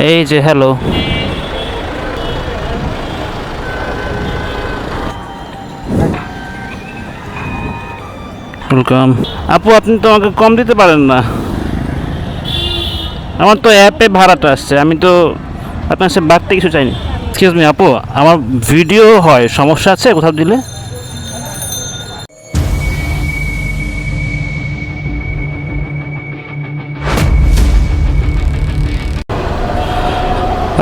এই যে hello, welcome. আপু আপনি তো আমাকে কম দিতে পারেন না? আমার তো অ্যাপে ভাড়াটা আসছে, আমি তো আপনার সাথে বাড়তে কিছু চাইনি। এক্সকিউজ মি আপু, আমার ভিডিও হয়, সমস্যা আছে কোথাও দিলে?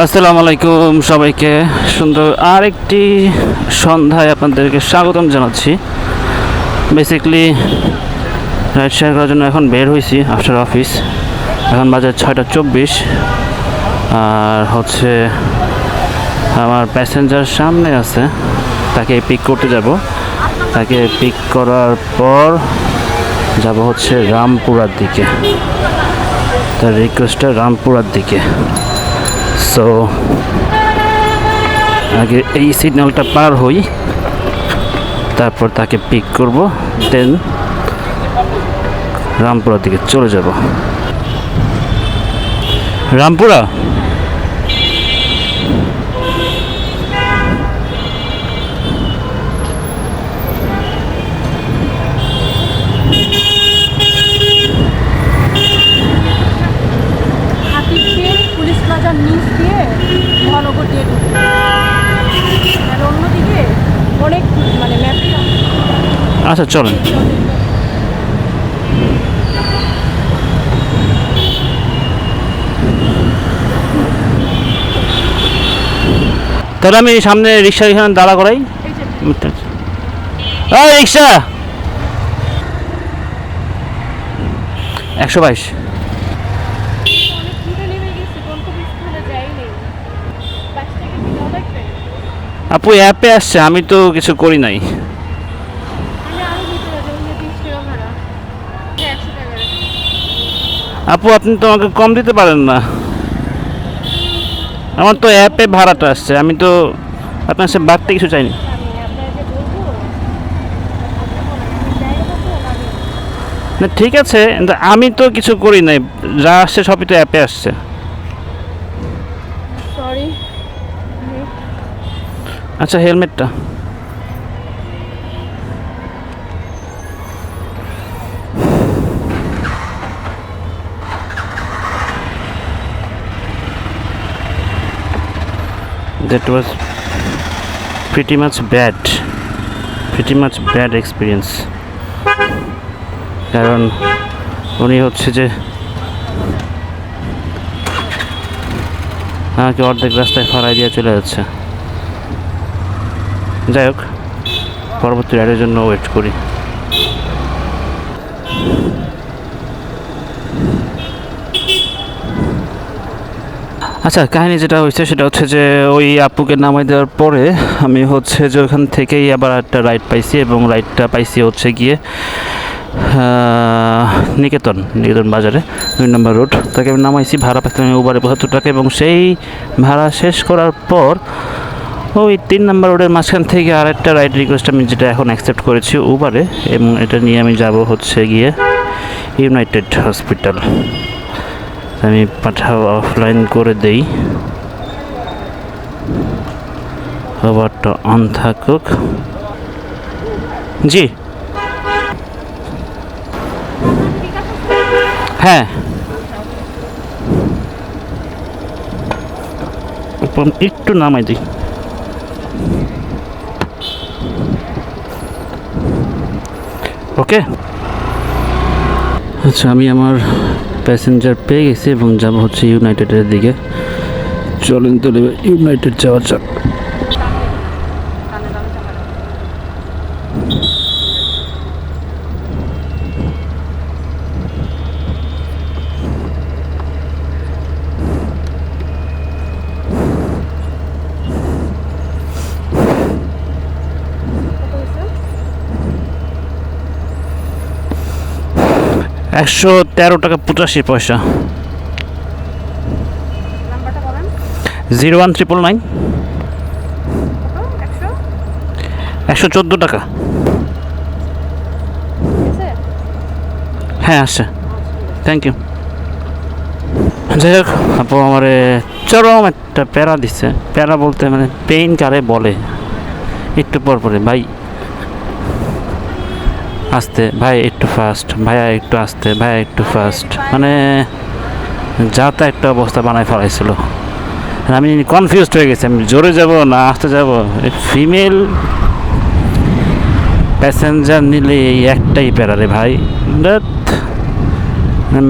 আসসালামু আলাইকুম সবাইকে, সুন্দর আরেকটি সন্ধ্যায় আপনাদেরকে স্বাগতম জানাচ্ছি। বেসিকলি রাইড শেয়ার করার জন্য এখন বের হয়েছি আফটার অফিস। এখন বাজে 6:24 আর হচ্ছে আমার প্যাসেঞ্জার সামনে আছে, তাকে পিক করতে যাব। তাকে পিক করার পর যাব হচ্ছে রামপুরার দিকে। তার রিকোয়েস্টটা রামপুরার দিকে। সো আগে এই সিগন্যালটা পার হই, তারপর তাকে পিক করব, দেন রামপুরার দিকে চলে যাব। রামপুরা পুলিশ প্লাজার নিচ দিয়ে মহানগর দিয়ে ঢুকবে, আর অন্যদিকে অনেক মানে ম্যাপে। আচ্ছা চলেন। তাহলে আমি সামনে রিক্সা এখানে দাঁড়া করাই। রিক্সা 122। আপু অ্যাপে আসছে, আমি তো কিছু করি নাই। আপু আপনি তো আমাকে কম দিতে পারেন না? আমার তো অ্যাপে ভাড়াটা আসছে, আমি তো আপনার সাথে বাড়তে কিছু চাইনি। না ঠিক আছে, কিন্তু আমি তো কিছু করি নাই, যা আসছে সবই তো অ্যাপে আসছে। সরি। আচ্ছা হেলমেটটা that was pretty much bad experience। কারণ উনি হচ্ছে যে আমাকে অর্ধেক রাস্তায় ফালাই দিয়ে চলে যাচ্ছে। যাই হোক, পরবর্তী রাইডের জন্য ওয়েট করি। আচ্ছা, কাহিনী যেটা হয়েছে সেটা হচ্ছে যে ওই আপুকে নামাই দেওয়ার পরে আমি হচ্ছে যে ওখান থেকেই আবার একটা রাইড পাইছি, এবং রাইডটা পাইছি হচ্ছে গিয়ে নিকেতন বাজারে 2 নম্বর রোড। তাকে আমি নামাইছি, ভাড়া পাইছিলাম উবারে 75 টাকা, এবং সেই ভাড়া শেষ করার পর ওই 3 নম্বর রোডের মাঝখান থেকে আরেকটা রাইড রিকোয়েস্ট আমি যেটা এখন অ্যাকসেপ্ট করেছি উবারে, এবং এটা নিয়ে আমি যাব হচ্ছে গিয়ে ইউনাইটেড হসপিটাল। আমি পাঠাও অফলাইন করে দেই, খাবারটা অন থাকুক। জি হ্যাঁ, একটু নামাই দিই। ওকে আচ্ছা, আমি আমার প্যাসেঞ্জার পেয়ে গেছি এবং যাব হচ্ছে ইউনাইটেডের দিকে। চলেন তো ইউনাইটেড যাওয়া যাক। £113.85। 01999 114 টাকা। হ্যাঁ আসছে, থ্যাংক ইউ। যাই হোক, আপু আমারে চরম একটা প্যারা দিচ্ছে। প্যারা বলতে মানে পেইন কারে বলে, একটু পর পরে ভাই আস্তে, ভাই একটু ফাস্ট, ভাইয়া একটু আস্তে, ভাইয়া একটু ফাস্ট, মানে যা তা একটা অবস্থা বানায় ফেলাইছিল। আমি কনফিউজড হয়ে গেছি, আমি জোরে যাব না আস্তে যাব। ফিমেল প্যাসেঞ্জার নিলে এই একটাই প্যারা রে ভাই,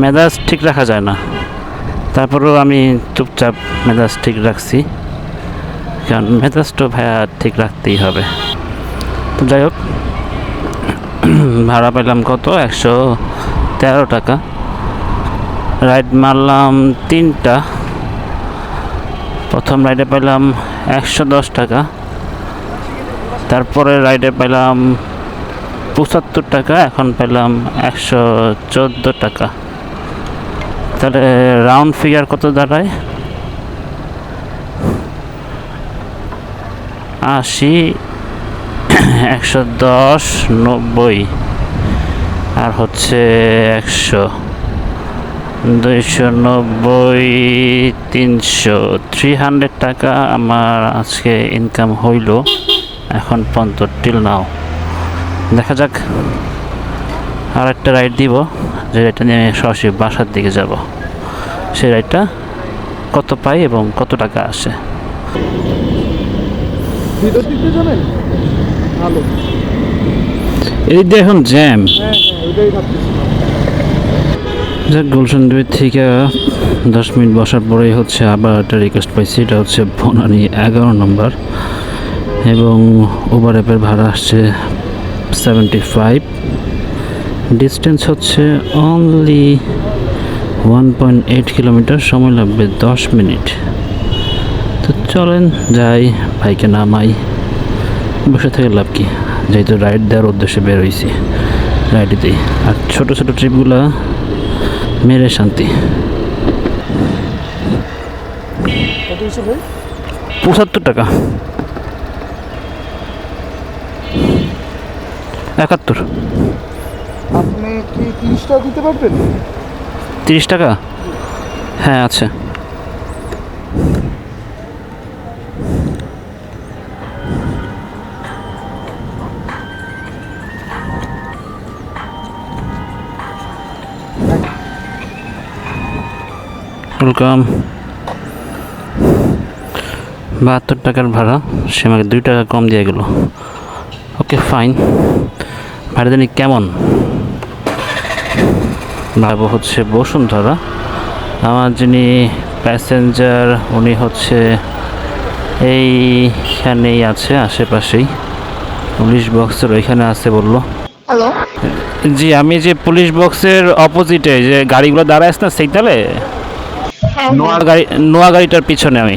মেজাজ ঠিক রাখা যায় না। তারপরেও আমি চুপচাপ মেজাজ ঠিক রাখছি, কারণ মেজাজটা ভাইয়া ঠিক রাখতেই হবে। তো যাই হোক, ভাড়া পেলাম কত, 113 টাকা। রাইড মারলাম 3টা। প্রথম রাইডে পেলাম 110 টাকা, তারপরে রাইডে পেলাম 75 টাকা, এখন পেলাম 114 টাকা। তাহলে রাউন্ড ফিগার কত দাঁড়ায়? 80, 110, 90 আর হচ্ছে 100, 290, 300, 300 টাকা আমার আজকে ইনকাম হইল এখন পর্যন্ত, টিল নাও। দেখা যাক, আর একটা রাইড দিব, যে রাইডটা নিয়ে সরাসরি বাসার দিকে যাব। সেই রাইডটা কত পাই এবং কত টাকা আসে। এই দিয়ে এখন জ্যাম। যাক, গুলশান 2 থেকে 10 মিনিট বসার পরেই হচ্ছে আবার একটা রিকোয়েস্ট পাইছি। এটা হচ্ছে বনানী 11 নম্বর, এবং উবার অ্যাপের ভাড়া আসছে 75। ডিস্টেন্স হচ্ছে অনলি 1.8 কিলোমিটার, সময় লাগবে 10 মিনিট। তো চলেন যাই, ভাইকে নামাই। বসে থেকে লাভ কি, যেহেতু রাইড দেওয়ার উদ্দেশ্যে বের হয়েছি, রাইডে দিই। আর ছোটো ছোটো ট্রিপগুলো মেরে শান্তি। 75 টাকা, 71। আপনি কি 30 টাকা দিতে পারবেন? 30 টাকা, হ্যাঁ আছে। ওয়েলকাম। 72 টাকার ভাড়া, সে আমাকে 2 টাকা কম দিয়ে গেল। Okay fine. ভাড়া জানি কেমন ভাবো, হচ্ছে বসুন্ধরা। আমার যিনি প্যাসেঞ্জার উনি হচ্ছে এইখানেই আছে, আশেপাশেই পুলিশ বক্সের ওইখানে আছে বললো। হ্যালো, জি, আমি যে পুলিশ বক্সের অপোজিটে যে গাড়িগুলো দাঁড়ায় আছে না সেইতালে, হ্যাঁ নোয়া গাড়িটার পিছনে আমি।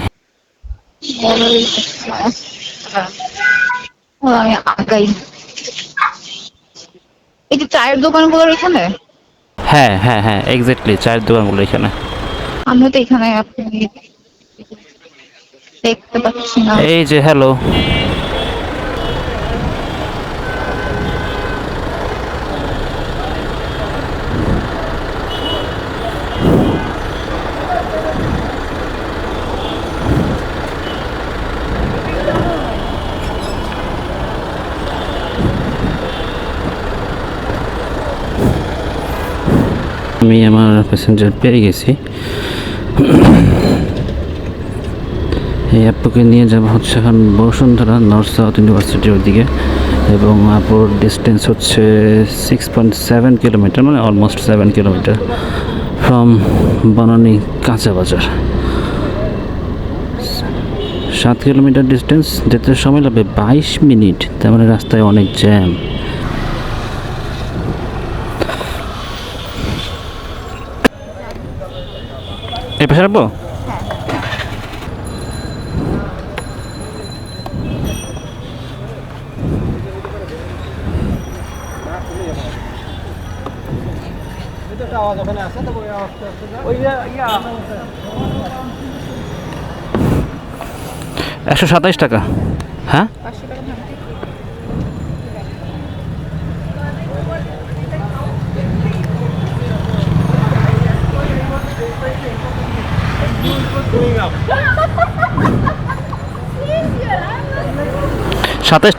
আমি আগাই। এই যে চায়ের দোকানগুলোর এখানে, হ্যাঁ হ্যাঁ হ্যাঁ, এক্স্যাক্টলি চায়ের দোকানগুলো এখানে। আমিও তো এখানে, আপনি দেখতে পাচ্ছি না। এই যে হ্যালো, আমি আমার প্যাসেঞ্জার পেয়ে গেছি। এই আপুকে নিয়ে যাব হচ্ছে এখন বসুন্ধরা নর্থ সাউথ ইউনিভার্সিটির ওদিকে, এবং আপুর ডিস্টেন্স হচ্ছে 6.7 কিলোমিটার, মানে অলমোস্ট 7 কিলোমিটার ফ্রম বনানী কাঁচা বাজার। 7 কিলোমিটার ডিস্টেন্স, যেতে সময় লাগবে 22 মিনিট। তার মানে রাস্তায় অনেক জ্যাম। এই পাশে রাখবো? আওয়াজ ওখানে আছে, তো ওই আওয়াজটা ওই 127 টাকা। হ্যাঁ,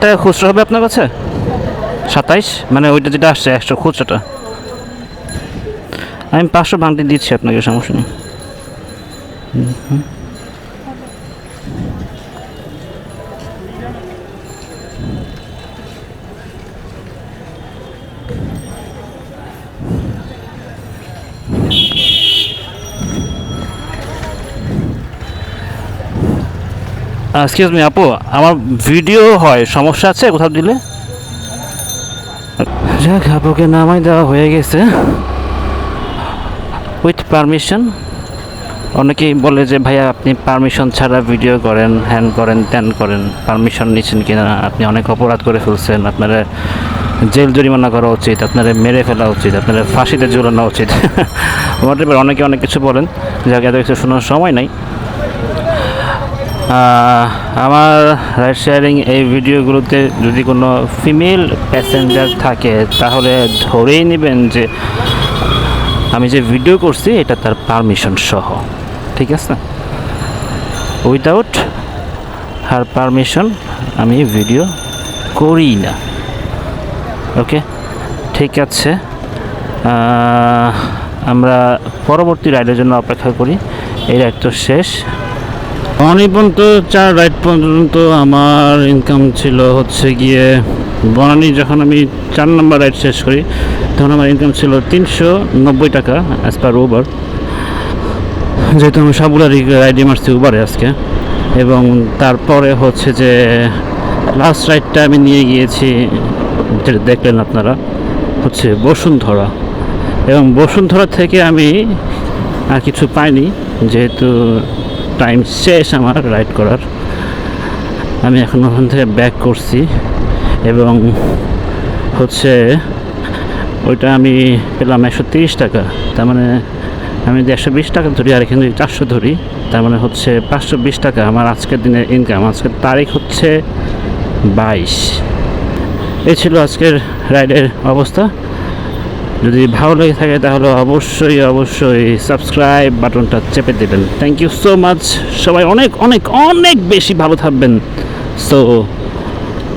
টাকা খুচরো হবে আপনার কাছে? 27 মানে ওইটা যেটা আসছে 100 খুচরাটা। আমি 500 ভাঙতে দিচ্ছি আপনাকে, সমস্যা নেই। এক্সকিউজ মি আপু, আমার ভিডিও হয়, সমস্যা আছে কোথাও দিলে? যাক, আপুকে নামাই দেওয়া হয়ে গেছে উইথ পারমিশন। অনেকেই বলে যে ভাইয়া আপনি পারমিশন ছাড়া ভিডিও করেন, হ্যান করেন, ত্যান করেন, পারমিশন নিচ্ছেন কিনা, আপনি অনেক অপরাধ করে ফেলছেন, আপনারা জেল জরিমানা করা উচিত, আপনারা মেরে ফেলা উচিত, আপনারা ফাঁসিতে ঝুলানো উচিত। অনেকে অনেক কিছু বলেন, যাকে এত কিছু শোনার সময় নাই। আমার রাইড শেয়ারিং এই ভিডিওগুলোতে যদি কোনো ফিমেল প্যাসেঞ্জার থাকে তাহলে ধরেই নেবেন যে আমি যে ভিডিও করছি এটা তার পারমিশন সহ, ঠিক আছে? উইদাউট হার পারমিশন আমি ভিডিও করি না। ওকে, ঠিক আছে, আমরা পরবর্তী রাইডের জন্য অপেক্ষা করি। এই রাইড তো শেষ। অনেক পর্যন্ত 4 রাইড পর্যন্ত আমার ইনকাম ছিল হচ্ছে গিয়ে বনানী। যখন আমি 4 নম্বর রাইড শেষ করি তখন আমার ইনকাম ছিল 390 টাকা অ্যাজ পার উবার, যেহেতু আমি সবগুলো রাইডে মারছি উবারে আজকে। এবং তারপরে হচ্ছে যে লাস্ট রাইডটা আমি নিয়ে গিয়েছি, যেটা দেখলেন আপনারা, হচ্ছে বসুন্ধরা। এবং বসুন্ধরা থেকে আমি আর কিছু পাইনি, যেহেতু টাইম শেষ আমার রাইড করার। আমি এখন ওখান থেকে ব্যাক করছি এবং হচ্ছে ওইটা আমি পেলাম 130 টাকা। তার মানে আমি যদি 120 টাকা ধরি আর এখানে যদি 400 ধরি, তার মানে হচ্ছে 520 টাকা আমার আজকের দিনের ইনকাম। আজকের তারিখ হচ্ছে 22। এই ছিল আজকের রাইডের অবস্থা। যদি ভালো লেগে থাকে তাহলে অবশ্যই সাবস্ক্রাইব বাটনটা চেপে দেবেন। Thank you so much. সবাই অনেক অনেক অনেক বেশি ভালো থাকবেন। সো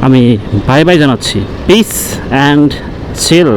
আমি বাই বাই জানাচ্ছি। Peace and chill.